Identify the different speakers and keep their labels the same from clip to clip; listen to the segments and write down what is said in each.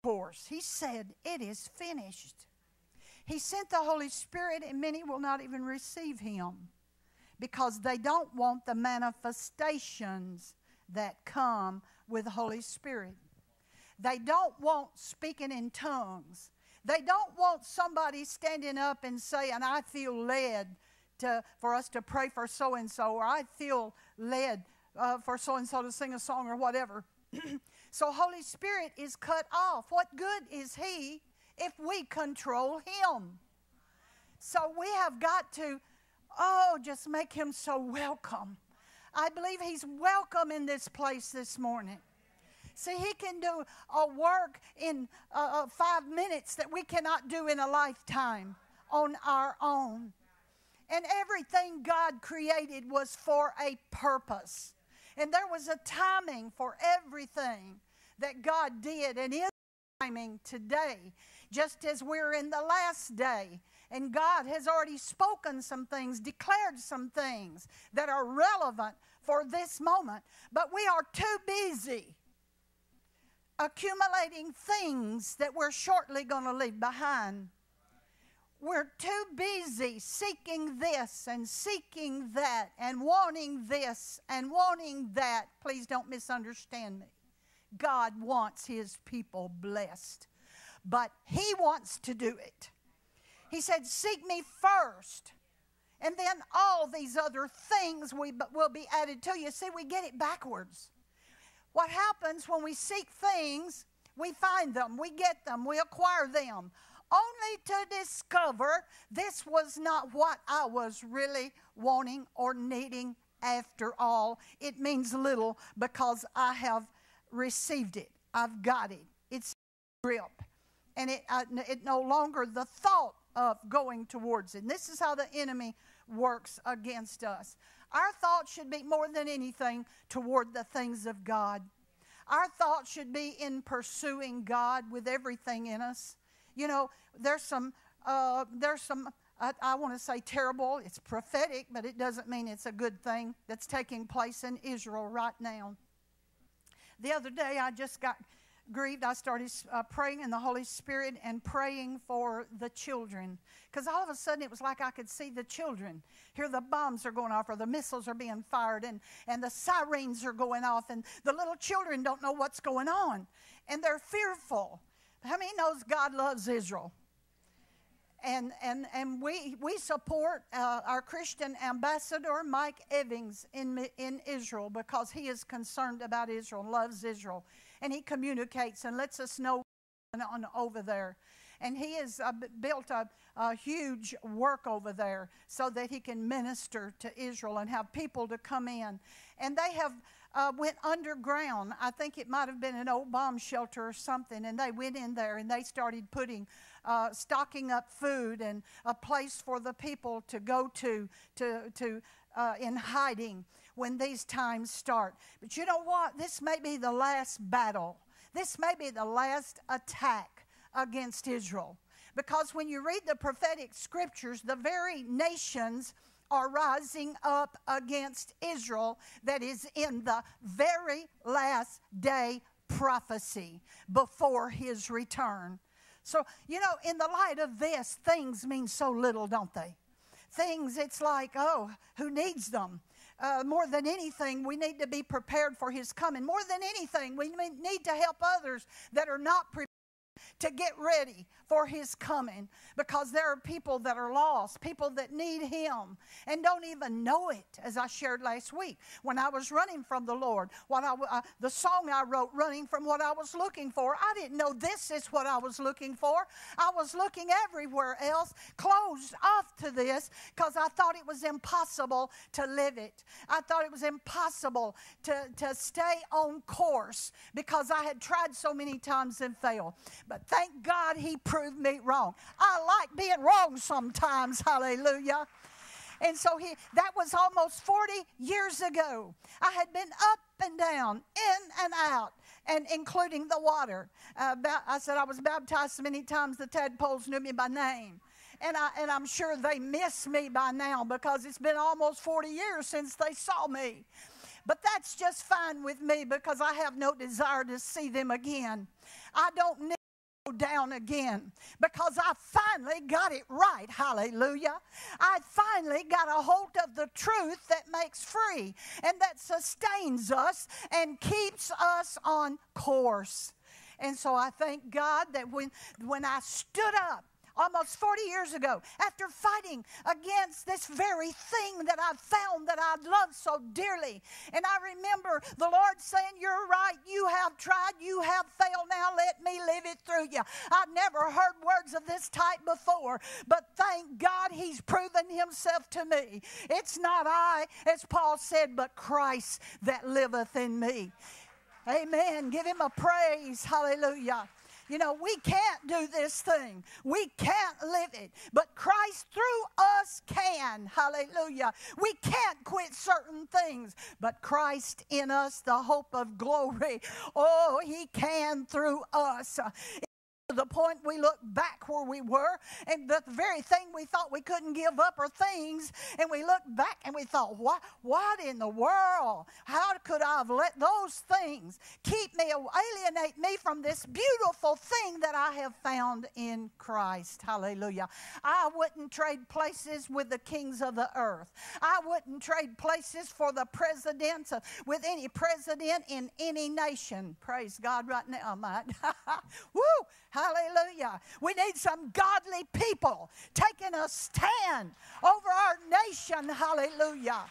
Speaker 1: course. He said, it is finished. He sent the Holy Spirit, and many will not even receive him because they don't want the manifestations that come with the Holy Spirit. They don't want speaking in tongues. They don't want somebody standing up and saying, I feel led for us to pray for so-and-so, or I feel led for so-and-so to sing a song or whatever. So Holy Spirit is cut off. What good is he if we control him? So we have got to, just make him so welcome. I believe he's welcome in this place this morning. See, he can do a work in 5 minutes that we cannot do in a lifetime on our own. And everything God created was for a purpose. And there was a timing for everything that God did, and is timing today, just as we're in the last day. And God has already spoken some things, declared some things that are relevant for this moment. But we are too busy accumulating things that we're shortly going to leave behind. We're too busy seeking this and seeking that and wanting this and wanting that. Please don't misunderstand me. God wants his people blessed, but he wants to do it. He said, seek me first, and then all these other things will be added to you. See, we get it backwards. What happens when we seek things, we find them, we get them, we acquire them, only to discover this was not what I was really wanting or needing after all. It means little because I have received it. I've got it. It's grip. And it no longer the thought of going towards it. And this is how the enemy works against us. Our thoughts should be more than anything toward the things of God. Our thoughts should be in pursuing God with everything in us. You know, there's some I want to say terrible, it's prophetic, but it doesn't mean it's a good thing that's taking place in Israel right now. The other day I just got grieved. I started praying in the Holy Spirit and praying for the children. Because all of a sudden it was like I could see the children. Here the bombs are going off, or the missiles are being fired, and the sirens are going off, and the little children don't know what's going on. And they're fearful. How many knows God loves Israel? And we support our Christian ambassador, Mike Evans, in Israel, because he is concerned about Israel, loves Israel. And he communicates and lets us know what's going on over there. And he has built a huge work over there so that he can minister to Israel and have people to come in. And they have went underground. I think it might have been an old bomb shelter or something. And they went in there and they started stocking up food and a place for the people to go to in hiding when these times start. But you know what? This may be the last battle. This may be the last attack against Israel. Because when you read the prophetic scriptures, the very nations are rising up against Israel that is in the very last day prophecy before his return. So, you know, in the light of this, things mean so little, don't they? Things, it's like, oh, who needs them? More than anything, we need to be prepared for his coming. More than anything, we need to help others that are not prepared to get ready for his coming, because there are people that are lost, people that need him and don't even know it. As I shared last week, when I was running from the Lord, the song I wrote, running from what I was looking for, I didn't know this is what I was looking for. I was looking everywhere else, closed off to this, because I thought it was impossible to live it. I thought it was impossible to stay on course, because I had tried so many times and failed. But thank God he proved me wrong. I like being wrong sometimes, hallelujah. And so that was almost 40 years ago. I had been up and down, in and out, and including the water. I said I was baptized so many times the tadpoles knew me by name. And I'm sure they miss me by now, because it's been almost 40 years since they saw me. But that's just fine with me, because I have no desire to see them again. I don't need down again, because I finally got it right. Hallelujah. I finally got a hold of the truth that makes free and that sustains us and keeps us on course. And so I thank God that when I stood up almost 40 years ago, after fighting against this very thing that I found that I loved so dearly. And I remember the Lord saying, you're right, you have tried, you have failed, now let me live it through you. I've never heard words of this type before, but thank God He's proven Himself to me. It's not I, as Paul said, but Christ that liveth in me. Amen. Give Him a praise. Hallelujah. You know, we can't do this thing. We can't live it. But Christ through us can. Hallelujah. We can't quit certain things. But Christ in us, the hope of glory. Oh, He can through us. To the point we look back where we were, and the very thing we thought we couldn't give up are things, and we look back and we thought, what in the world? How could I have let those things keep me, alienate me from this beautiful thing that I have found in Christ? Hallelujah. I wouldn't trade places with the kings of the earth. I wouldn't trade places for the presidents, with any president in any nation. Praise God right now, I might. Woo! Hallelujah. We need some godly people taking a stand over our nation. Hallelujah.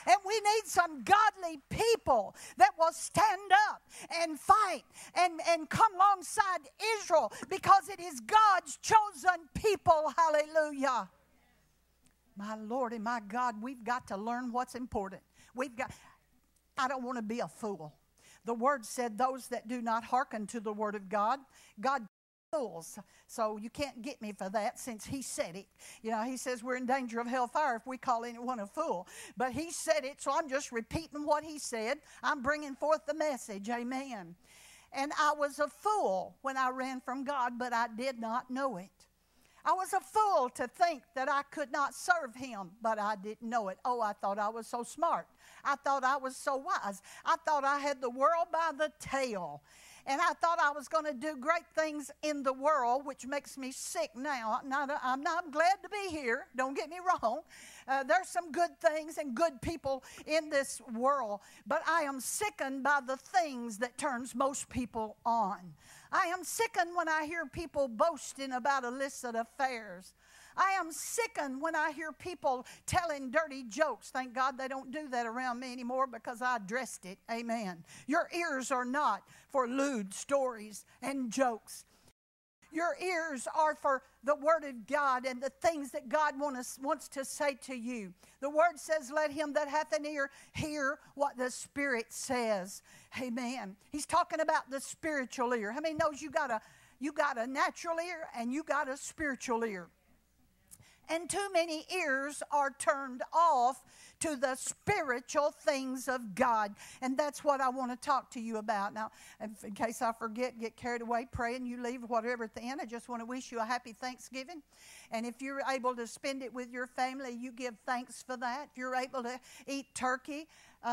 Speaker 1: And we need some godly people that will stand up and fight and come alongside Israel, because it is God's chosen people. Hallelujah. My Lord and my God, we've got to learn what's important. I don't want to be a fool. The Word said those that do not hearken to the Word of God, God fools. So you can't get me for that, since He said it. You know, He says we're in danger of hellfire if we call anyone a fool. But He said it, so I'm just repeating what He said. I'm bringing forth the message. Amen. And I was a fool when I ran from God, but I did not know it. I was a fool to think that I could not serve Him, but I didn't know it. Oh, I thought I was so smart. I thought I was so wise. I thought I had the world by the tail. And I thought I was going to do great things in the world, which makes me sick now. I'm glad to be here. Don't get me wrong. There's some good things and good people in this world. But I am sickened by the things that turns most people on. I am sickened when I hear people boasting about illicit affairs. I am sickened when I hear people telling dirty jokes. Thank God they don't do that around me anymore, because I addressed it. Amen. Your ears are not for lewd stories and jokes. Your ears are for the Word of God and the things that God wants to say to you. The Word says, let him that hath an ear hear what the Spirit says. Amen. He's talking about the spiritual ear. How many knows you got a natural ear and you got a spiritual ear? And too many ears are turned off to the spiritual things of God. And that's what I want to talk to you about. Now, in case I forget, get carried away, praying, you leave whatever at the end, I just want to wish you a happy Thanksgiving. And if you're able to spend it with your family, you give thanks for that. If you're able to eat turkey,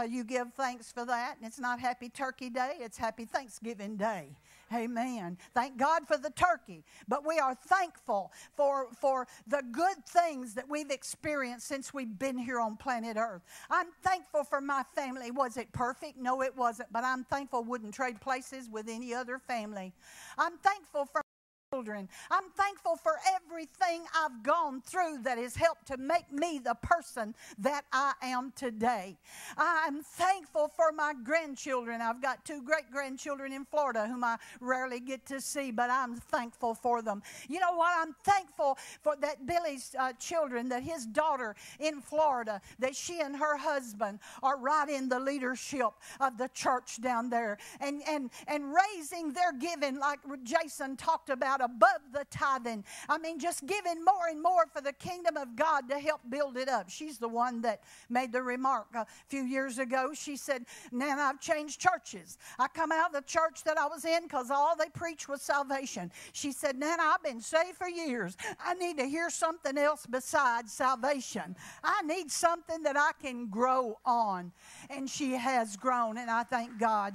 Speaker 1: you give thanks for that. And it's not Happy Turkey Day, it's Happy Thanksgiving Day. Amen. Thank God for the turkey. But we are thankful for the good things that we've experienced since we've been here on planet Earth. I'm thankful for my family. Was it perfect? No, it wasn't. But I'm thankful. Wouldn't trade places with any other family. I'm thankful for children. I'm thankful for everything I've gone through that has helped to make me the person that I am today. I'm thankful for my grandchildren. I've got 2 great-grandchildren in Florida whom I rarely get to see, but I'm thankful for them. You know what? I'm thankful for that Billy's children, that his daughter in Florida, that she and her husband are right in the leadership of the church down there, and raising their giving, like Jason talked about, above the tithing. I mean, just giving more and more for the kingdom of God to help build it up. She's the one that made the remark a few years ago. She said, Nana, I've changed churches. I come out of the church that I was in because all they preached was salvation. She said, Nana, I've been saved for years. I need to hear something else besides salvation. I need something that I can grow on. And she has grown, and I thank God.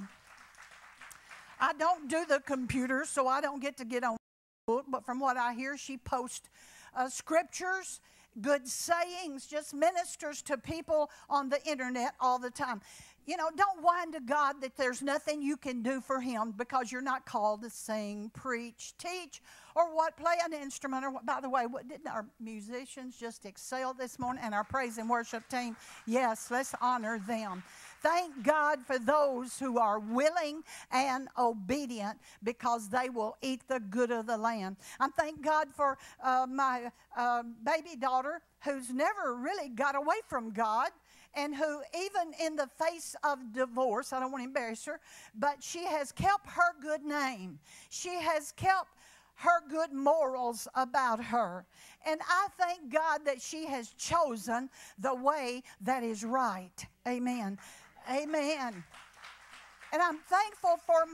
Speaker 1: I don't do the computer, so I don't get to get on but from what I hear, she posts scriptures, good sayings, just ministers to people on the internet all the time. You know, don't whine to God that there's nothing you can do for Him because you're not called to sing, preach, teach, or what, play an instrument. Or what, by the way, didn't our musicians just excel this morning? And our praise and worship team? Yes, let's honor them. Thank God for those who are willing and obedient because they will eat the good of the land. I thank God for my baby daughter who's never really got away from God, and who, even in the face of divorce, I don't want to embarrass her, but she has kept her good name. She has kept her good morals about her. And I thank God that she has chosen the way that is right. Amen. Amen. And I'm thankful for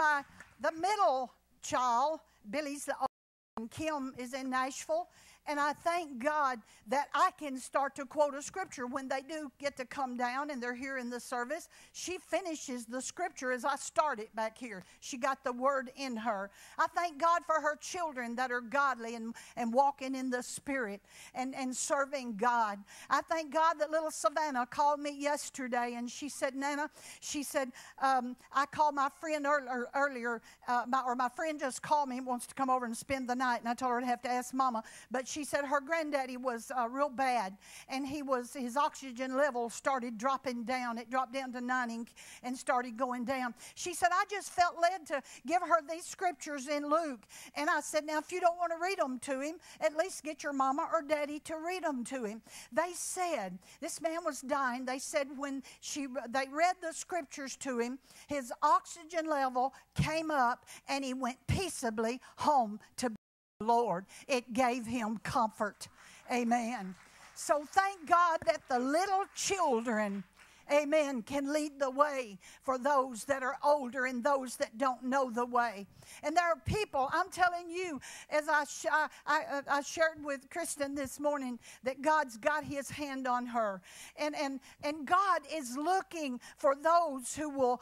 Speaker 1: the middle child. Billy's the oldest, and Kim is in Nashville. And I thank God that I can start to quote a scripture when they do get to come down and they're here in the service. She finishes the scripture as I start it back here. She got the word in her. I thank God for her children that are godly and walking in the Spirit and serving God. I thank God that little Savannah called me yesterday and she said, Nana, she said, I called my friend earlier, my friend just called me and wants to come over and spend the night. And I told her I'd have to ask Mama. But she said her granddaddy was real bad, and his oxygen level started dropping down. It dropped down to 90 and started going down. She said, I just felt led to give her these scriptures in Luke. And I said, now, if you don't want to read them to him, at least get your mama or daddy to read them to him. They said, this man was dying. They said when they read the scriptures to him, his oxygen level came up, and he went peaceably home to Lord. It gave him comfort. Amen. So thank God that the little children, amen, can lead the way for those that are older and those that don't know the way. And there are people, I'm telling you, as I shared with Kristen this morning, that God's got His hand on her. And God is looking for those who will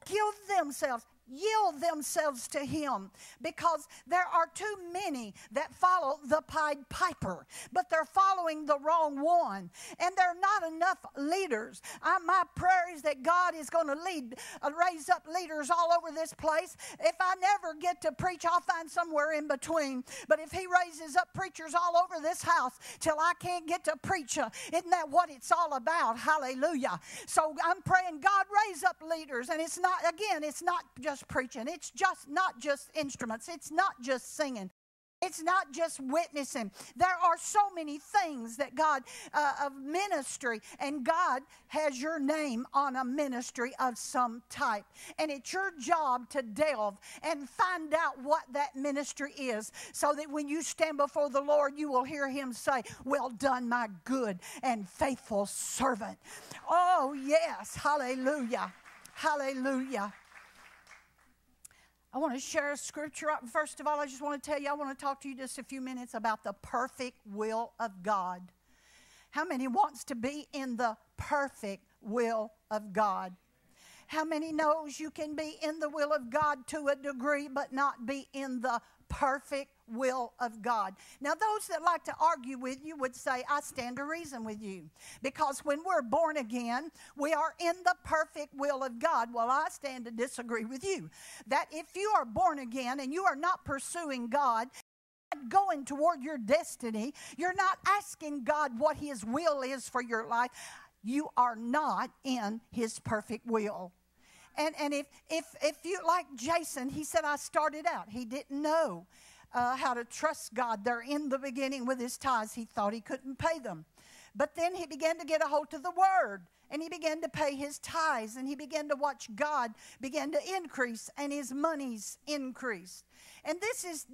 Speaker 1: give themselves, yield themselves to Him, because there are too many that follow the Pied Piper, but they're following the wrong one, and there are not enough leaders. My prayer is that God is going to raise up leaders all over this place. If I never get to preach, I'll find somewhere in between, but if He raises up preachers all over this house till I can't get to preach, isn't that what it's all about? Hallelujah. So I'm praying, God, raise up leaders, and it's not just preaching. It's just not just instruments. It's not just singing. It's not just witnessing. There are so many things that God, of ministry, and God has your name on a ministry of some type. And it's your job to delve and find out what that ministry is, so that when you stand before the Lord, you will hear Him say, well done, my good and faithful servant. Oh, yes. Hallelujah. Hallelujah. I want to share a scripture. First of all, I just want to tell you, I want to talk to you just a few minutes about the perfect will of God. How many wants to be in the perfect will of God? How many knows you can be in the will of God to a degree, but not be in the perfect will of God? Now, those that like to argue with you would say, I stand to reason with you. Because when we're born again, we are in the perfect will of God. Well, I stand to disagree with you. That if you are born again and you are not pursuing God, going toward your destiny, you're not asking God what His will is for your life, you are not in His perfect will. And if you, like Jason, he said, I started out, he didn't know how to trust God there in the beginning with his tithes. He thought he couldn't pay them. But then he began to get a hold of the Word, and he began to pay his tithes, and he began to watch God begin to increase, and his monies increased. And this is